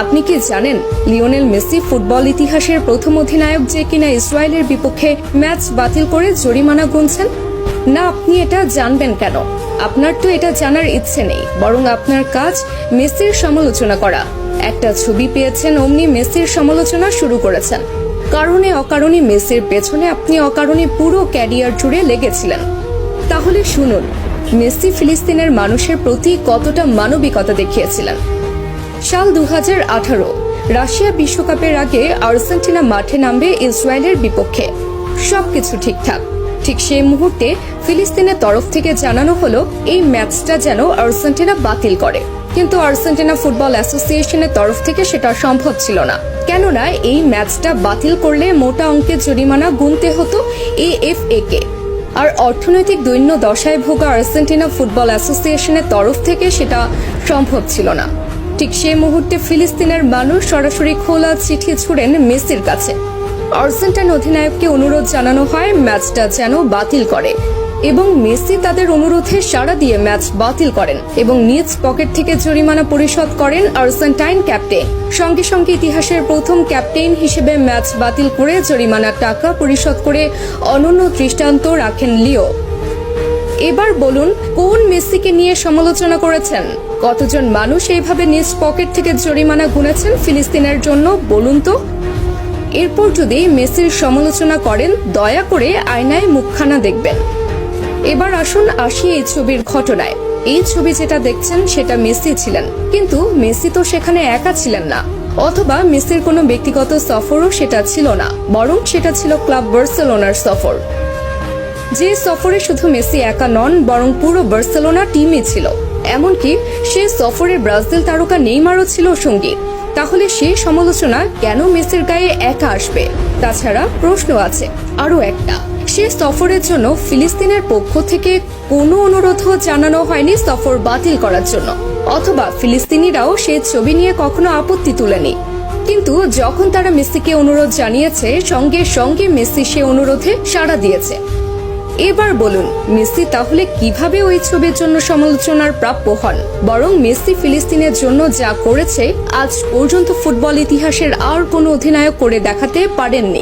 আপনি কি জানেন লিওনেল মেসি ফুটবল ইতিহাসের প্রথম অধিনায়ক যে কিনা ইসরায়েলের বিপক্ষে ম্যাচ বাতিল করে জরিমানা গুনছেন? না, আপনি এটা জানবেন কেন? আপনার তো এটা জানার ইচ্ছে নেই, বরং আপনার কাজ মেসির সমালোচনা করা। একটা ছবি পেয়েছেন, অমনি মেসির সমালোচনা শুরু করেছেন। কারণে অকারণে মেসির পেছনে আপনি অকারণে পুরো ক্যারিয়ার জুড়ে লেগেছিলেন। তাহলে শুনুন, মেসি ফিলিস্তিনের মানুষের প্রতি কতটা মানবিকতা দেখিয়েছিলেন। সাল 2018 রাশিয়া বিশ্বকাপের আগে আর্জেন্টিনা মাঠে নামবে ইসরায়েলের বিপক্ষে। সবকিছু ঠিকঠাক। ঠিক সেই মুহূর্তে ফিলিস্তিনের তরফ থেকে জানানো হলো এই ম্যাচটা যেন আর্জেন্টিনা বাতিল করে। কিন্তু আর্জেন্টিনা ফুটবল অ্যাসোসিয়েশনের তরফ থেকে সেটা সম্ভব ছিল না, কেননা এই ম্যাচটা বাতিল করলে মোটা অঙ্কের জরিমানা গুনতে হতো এএফএ কে। আর অর্থনৈতিক দৈন্য দশায় ভোগা আর্জেন্টিনা ফুটবল অ্যাসোসিয়েশনের তরফ থেকে সেটা সম্ভব ছিল না। ঠিক সেই মুহূর্তে ফিলিস্তিনের মানুষ সরাসরি খোলা চিঠি ছুড়েন মেসির কাছে। আর্জেন্টাইন অধিনায়ককে অনুরোধ জানানো হয় ম্যাচটা যেন বাতিল করে, এবং মেসি তাদের অনুরোধে সাড়া দিয়ে ম্যাচ বাতিল করেন এবং নিজ পকেট থেকে জরিমানা পরিশোধ করেন আর্জেন্টাইন ক্যাপ্টেন। সঙ্গে সঙ্গে ইতিহাসের প্রথম ক্যাপ্টেন হিসেবে ম্যাচ বাতিল করে জরিমানার টাকা পরিশোধ করে অনন্য দৃষ্টান্ত রাখেন লিও। এবার বলুন, কোন মেসিকে নিয়ে সমালোচনা করেছেন? কতজন মানুষ এইভাবে নিজ পকেট থেকে জরিমানা গুনেছেন ফিলিস্তিনের জন্য, বলুন তো? এরপর যদি মেসির সমালোচনা করেন, দয়া করে আয়নায় মুখখানা দেখবেন। এবার আসি এই ছবির ঘটনায়। এই ছবি যেটা দেখছেন সেটা মেসি ছিলেন, কিন্তু মেসি তো সেখানে একা ছিলেন না, অথবা মেসির কোনো ব্যক্তিগত সফরও সেটা ছিল না, বরং সেটা ছিল ক্লাব বার্সেলোনার সফর। যে সফরে শুধু মেসি একা নন, বরং পুরো বার্সেলোনা টিমই ছিল। এমনকি সে সফরে ব্রাজিল তারকা নেইমারও ছিল সঙ্গী। তাহলে সেই সমালোচনা কেন মেসির গায়ে একা আসবে? তাছাড়া প্রশ্ন আছে আরো একটা, সে সফরের জন্য ফিলিস্তিনের পক্ষ থেকে কোনো অনুরোধও জানানো হয়নি সফর বাতিল করার জন্য, অথবা ফিলিস্তিনিরাও সেই ছবি নিয়ে কখনো আপত্তি তুলেনি। কিন্তু যখন তারা মেসিকে অনুরোধ জানিয়েছে, সঙ্গে সঙ্গে মেসি সে অনুরোধে সাড়া দিয়েছে। এবার বলুন, মেসি তাহলে কিভাবে ওই ছবির জন্য সমালোচনার প্রাপ্য হন? বরং মেসি ফিলিস্তিনের জন্য যা করেছে আজ পর্যন্ত ফুটবল ইতিহাসের আর কোনো অধিনায়ক করে দেখাতে পারেননি।